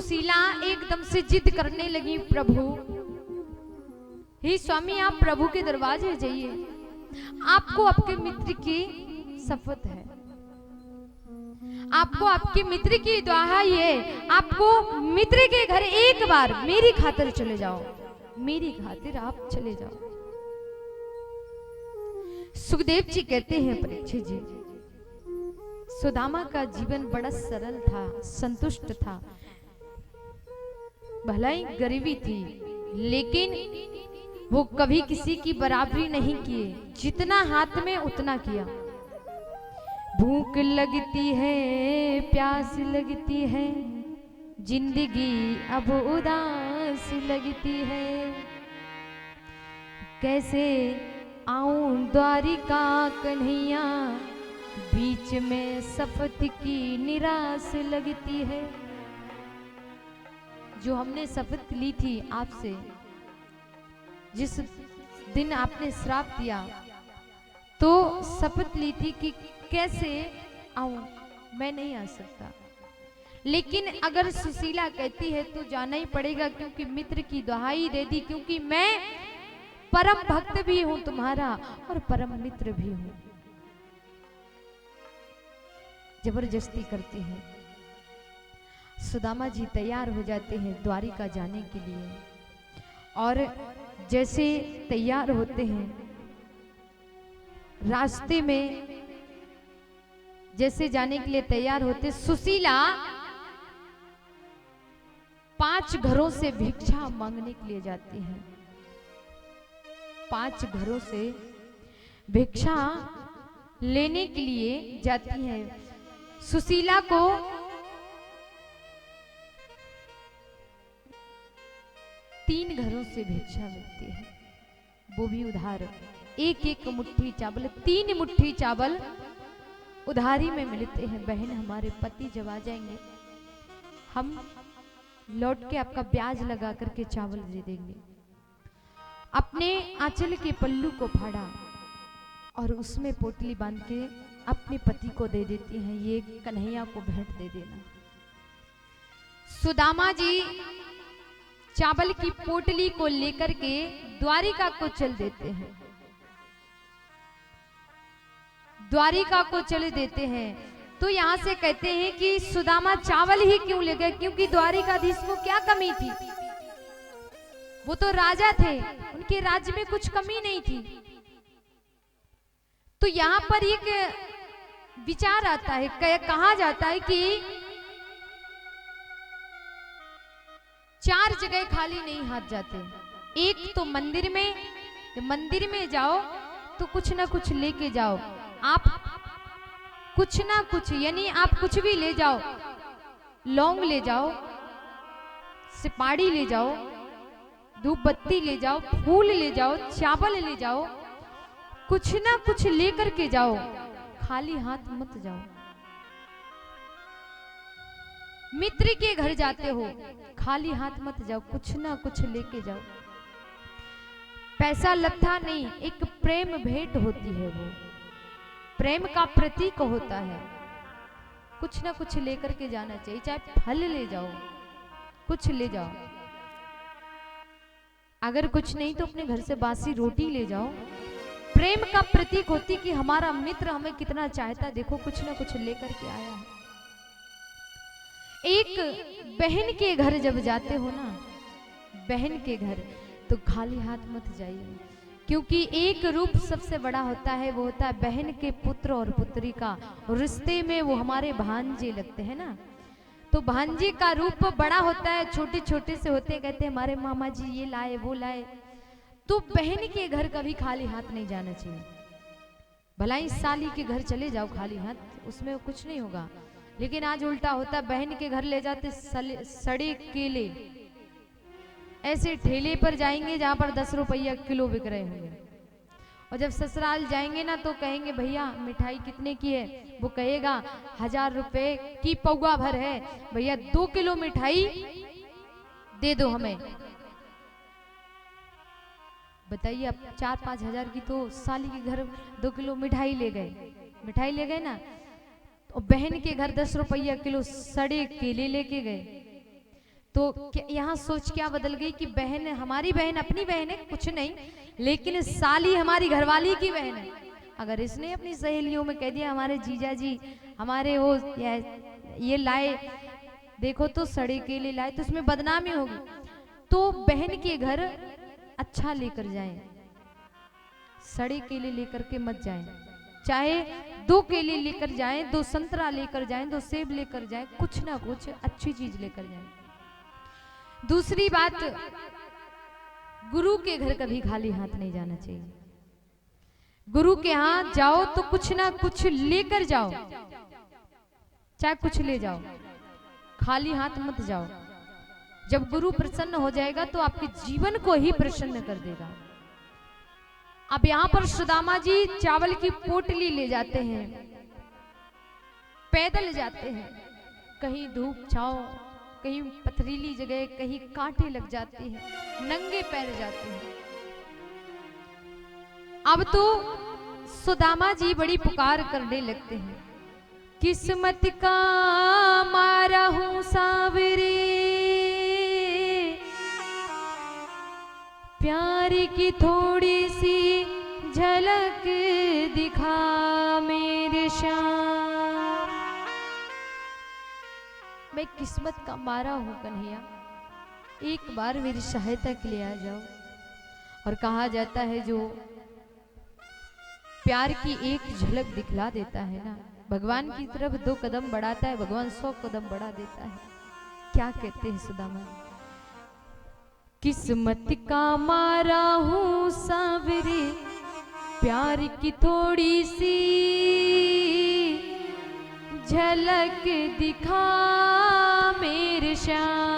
सुशीला एकदम से जिद करने लगी, प्रभु, हे स्वामी, आप प्रभु के दरवाजे जाइए, आपको आपके मित्र की शपथ है, आपको आपके मित्र की दुहाई है, आपको मित्र के घर एक बार मेरी खातिर चले जाओ, मेरी खातिर आप चले जाओ। सुखदेव जी कहते हैं, परीक्षित जी, सुदामा का जीवन बड़ा सरल था, संतुष्ट था, भलाई गरीबी थी, लेकिन वो कभी किसी की बराबरी नहीं किए, जितना हाथ में उतना किया। भूख लगती है, प्यास लगती है, जिंदगी अब उदास लगती है, कैसे आऊं द्वारिका कन्हैया, बीच में शपथ की निराश लगती है। जो हमने शपथ ली थी आपसे, जिस दिन आपने श्राप दिया, तो शपथ ली थी कि कैसे आऊं, मैं नहीं आ सकता, लेकिन अगर सुशीला कहती है तो जाना ही पड़ेगा, क्योंकि मित्र की दुहाई दे दी, क्योंकि मैं परम भक्त भी हूं तुम्हारा और परम मित्र भी हूं। जबरदस्ती करती है। सुदामा जी तैयार हो जाते हैं द्वारिका जाने के लिए, और जैसे तैयार होते हैं, रास्ते में जैसे जाने के लिए तैयार होते, सुशीला 5 घरों से भिक्षा मांगने के लिए जाती हैं। 5 घरों से भिक्षा लेने के लिए जाती हैं। सुशीला को तीन घरों से भिक्षा मिलती है, वो भी उधार। एक एक मुट्ठी चावल, 3 मुट्ठी चावल उधारी में मिलते हैं। बहन, हमारे पति जब आ जाएंगे, हम लौट के आपका ब्याज लगा करके चावल दे देंगे। अपने आंचल के पल्लू को फाड़ा और उसमें पोटली बांध के अपने पति को दे देती हैं, ये कन्हैया को भेंट दे देना। सुदामा जी चावल की पोटली को लेकर के द्वारिका को चल देते हैं। द्वारिका को चले देते हैं तो यहां से कहते हैं कि सुदामा चावल ही क्यों ले गए, क्योंकि द्वारिकाधीश को क्या कमी थी, वो तो राजा थे, उनके राज्य में कुछ कमी नहीं थी। तो यहां पर एक विचार आता है, कहा जाता है कि 4 जगह खाली नहीं हाथ जाते। एक तो मंदिर में, मंदिर में जाओ तो कुछ ना कुछ लेके जाओ, आप कुछ ना कुछ, यानी आप कुछ भी ले जाओ, लौंग ले जाओ, सुपारी ले जाओ, धूप बत्ती ले जाओ, फूल ले जाओ, चावल ले जाओ, कुछ ना कुछ लेकर के जाओ, खाली हाथ मत जाओ। मित्र के घर जाते हो, खाली हाथ मत जाओ, कुछ ना कुछ लेके जाओ। पैसा लत्था नहीं, एक प्रेम भेंट होती है, वो प्रेम का प्रतीक होता है। कुछ ना कुछ लेकर के जाना चाहिए, चाहे फल ले जाओ, कुछ ले जाओ। अगर कुछ नहीं तो अपने घर से बासी रोटी ले जाओ। प्रेम का प्रतीक होती कि हमारा मित्र हमें कितना चाहता, देखो कुछ ना कुछ लेकर के आया है। एक बहन के घर जब जाते हो ना, बहन के घर, तो खाली हाथ मत जाइए, क्योंकि एक रूप सबसे बड़ा होता है, वो होता है बहन के पुत्र और पुत्री का। रिश्ते में वो हमारे भांजे लगते हैं ना, तो भांजे का रूप बड़ा होता है, छोटे छोटे से होते, कहते हैं हमारे मामा जी ये लाए वो लाए। तो बहन के घर कभी खाली हाथ नहीं जाना चाहिए। भला ही साली के घर चले जाओ खाली हाथ, उसमें कुछ नहीं होगा, लेकिन आज उल्टा होता है, बहन के घर ले जाते सड़े केले, ऐसे ठेले पर जाएंगे जहां पर 10 रुपया किलो बिक रहे होंगे, और जब ससुराल जाएंगे ना तो कहेंगे भैया मिठाई कितने की है, वो कहेगा 1000 रुपए की पौवा भर है, भैया 2 किलो मिठाई दे दो हमें। बताइए, अब 4-5 हजार की तो साली के घर 2 किलो मिठाई ले गए ना, और बहन के घर 10 रुपया किलो सड़े केले लेके गए। तो यहाँ सोच क्या बदल गई कि बहन, हमारी बहन अपनी बहन है, कुछ नहीं, लेकिन साली हमारी घरवाली की बहन है। अगर इसने अपनी सहेलियों में कह दिया हमारे जीजा जी हमारे वो ये लाए, देखो तो सड़े केले लाए, तो उसमें बदनामी होगी। तो बहन के घर अच्छा लेकर जाएं, सड़े केले लेकर के मत जाएं। चाहे 2 केले लेकर जाएं, 2 संतरा लेकर जाएं, 2 सेब लेकर जाएं, कुछ ना कुछ अच्छी चीज लेकर जाएं। दूसरी बात, गुरु के घर कभी खाली हाथ नहीं जाना चाहिए। गुरु के हाथ जाओ तो कुछ ना कुछ लेकर जाओ, चाहे कुछ ले जाओ, खाली हाथ मत जाओ। जब गुरु प्रसन्न हो जाएगा तो आपके जीवन को ही प्रसन्न कर देगा। अब यहाँ पर सुदामा जी चावल की पोटली ले जाते हैं, पैदल जाते हैं, कहीं धूप छांव, कहीं पथरीली जगह, कहीं कांटे लग जाते हैं, नंगे पैर जाते हैं। अब तो सुदामा जी बड़ी पुकार करने लगते हैं, किस्मत का मारा हूं सावरे, प्यार की थोड़ी सी झलक दिखा मेरे श्याम। मैं किस्मत का मारा हूं कन्हैया, एक बार मेरी सहायता के लिए आ जाओ। और कहा जाता है जो प्यार की एक झलक दिखला देता है ना, भगवान की तरफ 2 कदम बढ़ाता है, भगवान 100 कदम बढ़ा देता है। क्या कहते हैं सुदामा, किस्मत का मारा हूं सावरे, प्यार की थोड़ी सी झलक दिखा मेरे श्याम।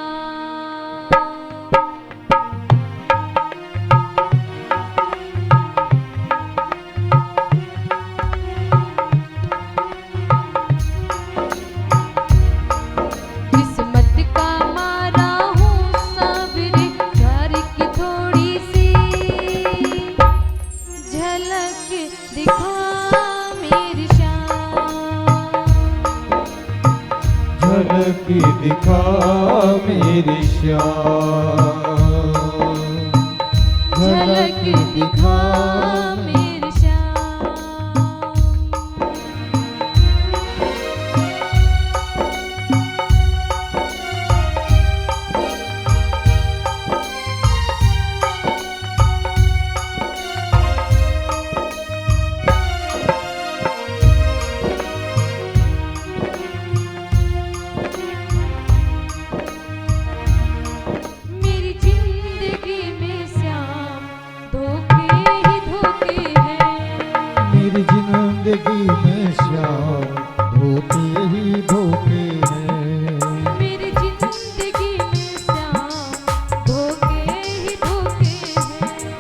किस्मत का मारा हूं सावरे, प्यार की थोड़ी सी झलक दिखा मेरे श्याम। झलक दिखा मेरे श्याम, झलक दिखा मेरे श्याम। मेरी जिंदगी में श्याम धोखे ही धोखे हैं, मेरी जिंदगी में श्याम धोखे ही धोखे हैं। मेरी जिंदगी में श्याम धोखे ही धोखे हैं।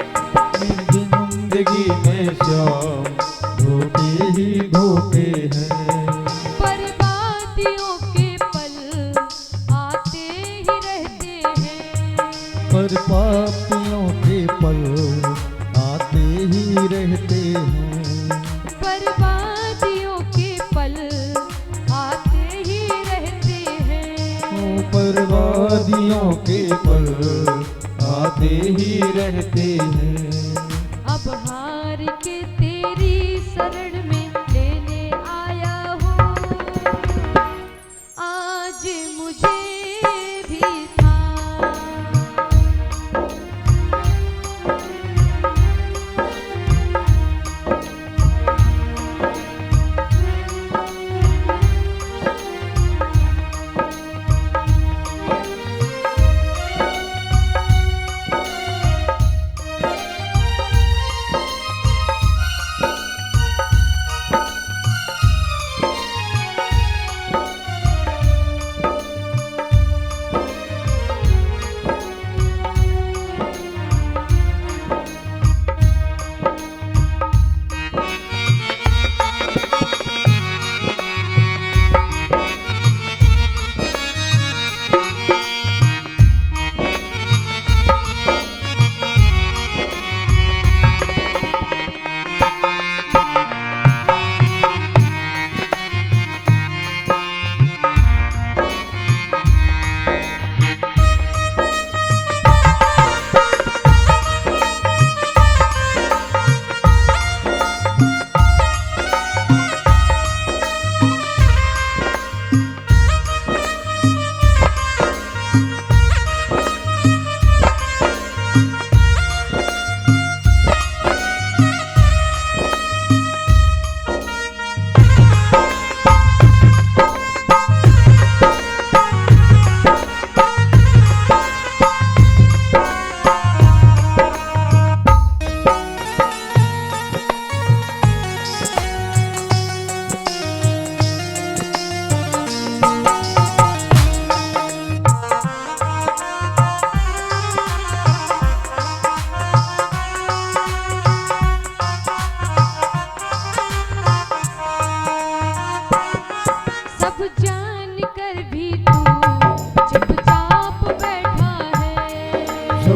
मेरी जिंदगी में श्याम धोखे ही धोखे हैं। बर्बादियों के पल आते ही रहते हैं, पर पापियों के पल आते ही रहते हैं। बर्बादियों के पल आते ही रहते हैं। बर्बादियों के पल आते ही रहते हैं। अब हार के तेरी शरण में लेने आया हूँ, आज मुझे भी था।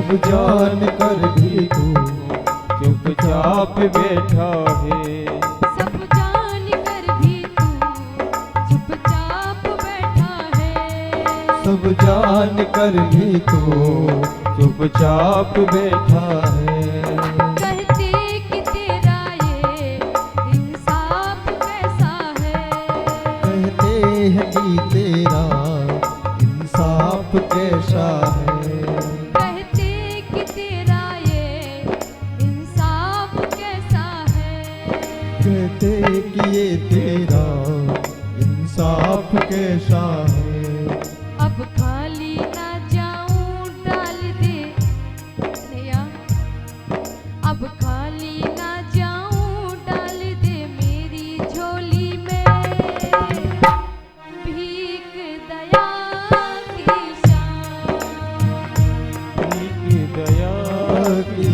सब जान कर भी तू चुपचाप बैठा है। सब जान कर भी तू चुपचाप बैठा है। सब जान कर भी तू चुपचाप बैठा है। कहते कि तेरा ये इंसाफ कैसा है। कहते हैं कि तेरा इंसाफ कैसा है। कहते कि तेरा ये इंसाफ कैसा है। कहते कि ये तेरा इंसाफ कैसा है। अब खाली ना जाऊं डाल दे नैया। अब खाली ना जाऊं डाल दे मेरी झोली में भीख दया की शान। की दया की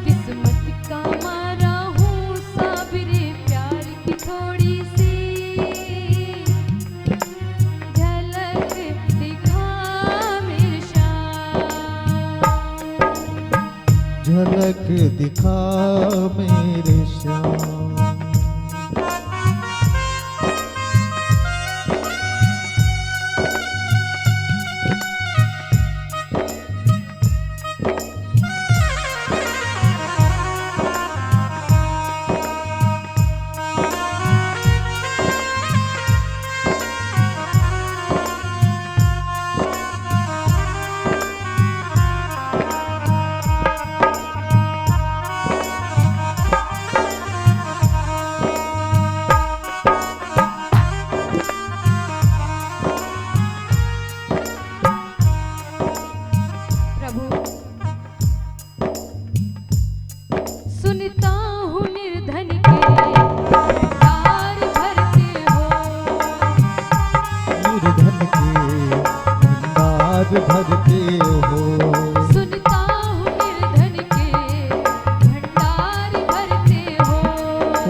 किस्मत का मारा हूँ साबिरे प्यार की थोड़ी सी झलक दिखा मेरे शान। झलक दिखा मेरे श्याम। प्रभु सुनता हूँ निर्धन के भंडार भरते हो। निर्धन के भंडार भरते हो। सुनता हूँ निर्धन के भंडार भरते हो।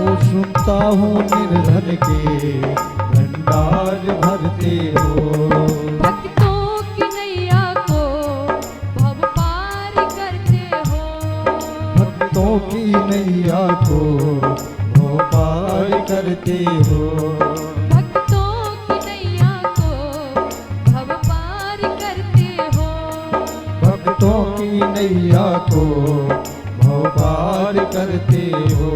ओ सुनता हूँ निर्धन के भंडार भरते हो। भक्तों की नैया को भव पार करते हो। भक्तों की नैया को वो पार करते हो। भक्तों की नैया को भव पार करते हो। भक्तों की नैया को वो पार करते हो।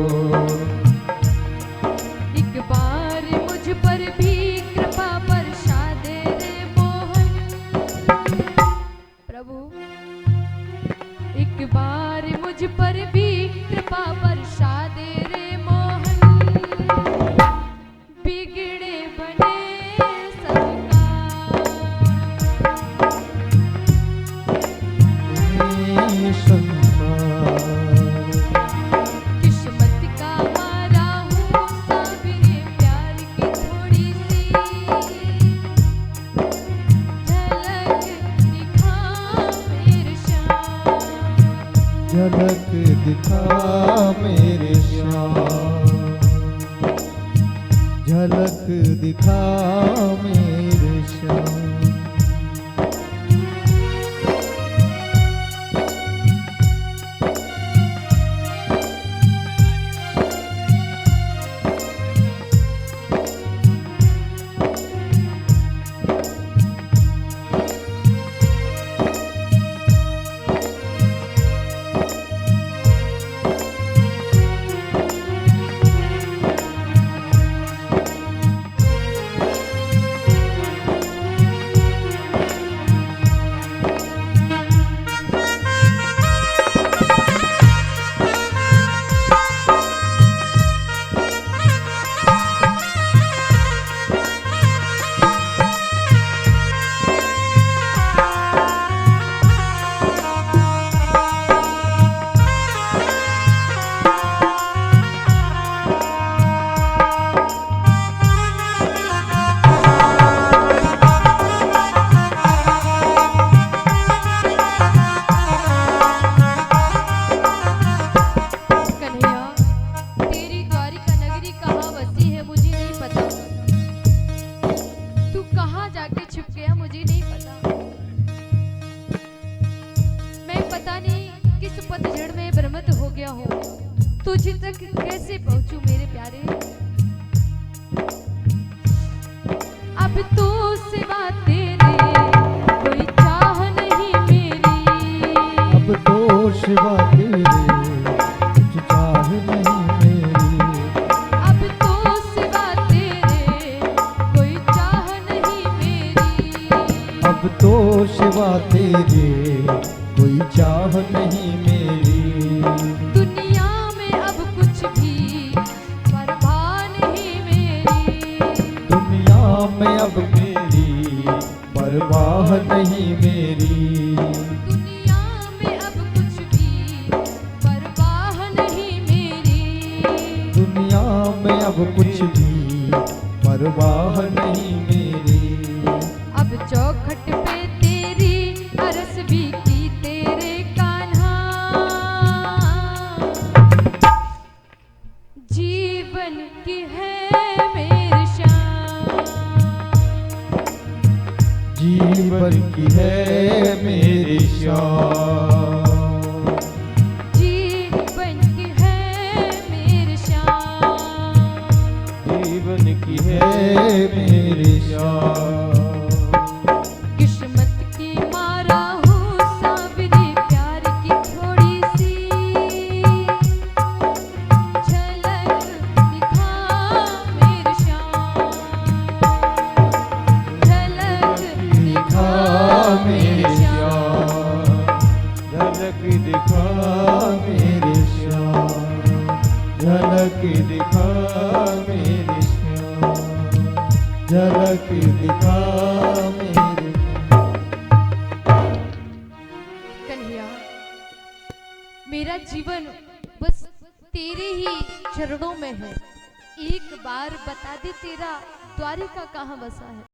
एक बार मुझ पर भी कृपा बरसा दे रे मोहन। प्रभु एक बार मुझ पर भी कृपा बरसा दे रे मोहन। बिगड़े बने सबका हे संसार किस्मत का मारा हूँ साबिरे प्यार की थोड़ी सी झलक दिखा मेरे शान। झलक दिखा मेरे श्याम। झलक दिखा मेरे श्याम। तुझ तक कैसे पहुंचूं मेरे प्यारे। अब तो सिवा तेरे कोई चाह नहीं मेरी। अब तो सिवा तेरे कुछ चाह नहीं मेरी। अब तो सिवा तेरे कोई चाह नहीं मेरी। अब तो सिवा तेरे कोई चाह नहीं मेरी। दुनिया में अब कुछ भी परवाह नहीं मेरी। दुनिया में अब मेरी परवाह नहीं मेरी। दुनिया में अब कुछ भी परवाह नहीं मेरी। दुनिया में अब कुछ भी परवाह नहीं मेरी। अब चौखट पे तेरी अरस भी की तेरे कान्हा। जीवन की है मेरी शान। जीवन की है मेरी शान। जीवन की है मेरी शान। जीवन की है है मेरी शान। किस्मत की मारा हूँ सांवरी प्यार की थोड़ी सी झलक दिखा मेरी शान। झलक दिखा मेरी शान। झलक दिखा मेरी शान। झलक दिखा मेरी शान। झलक दिखा मेरी। कन्हैया, मेरा जीवन बस तेरे ही चरणों में है। एक बार बता दे तेरा द्वारिका कहाँ बसा है।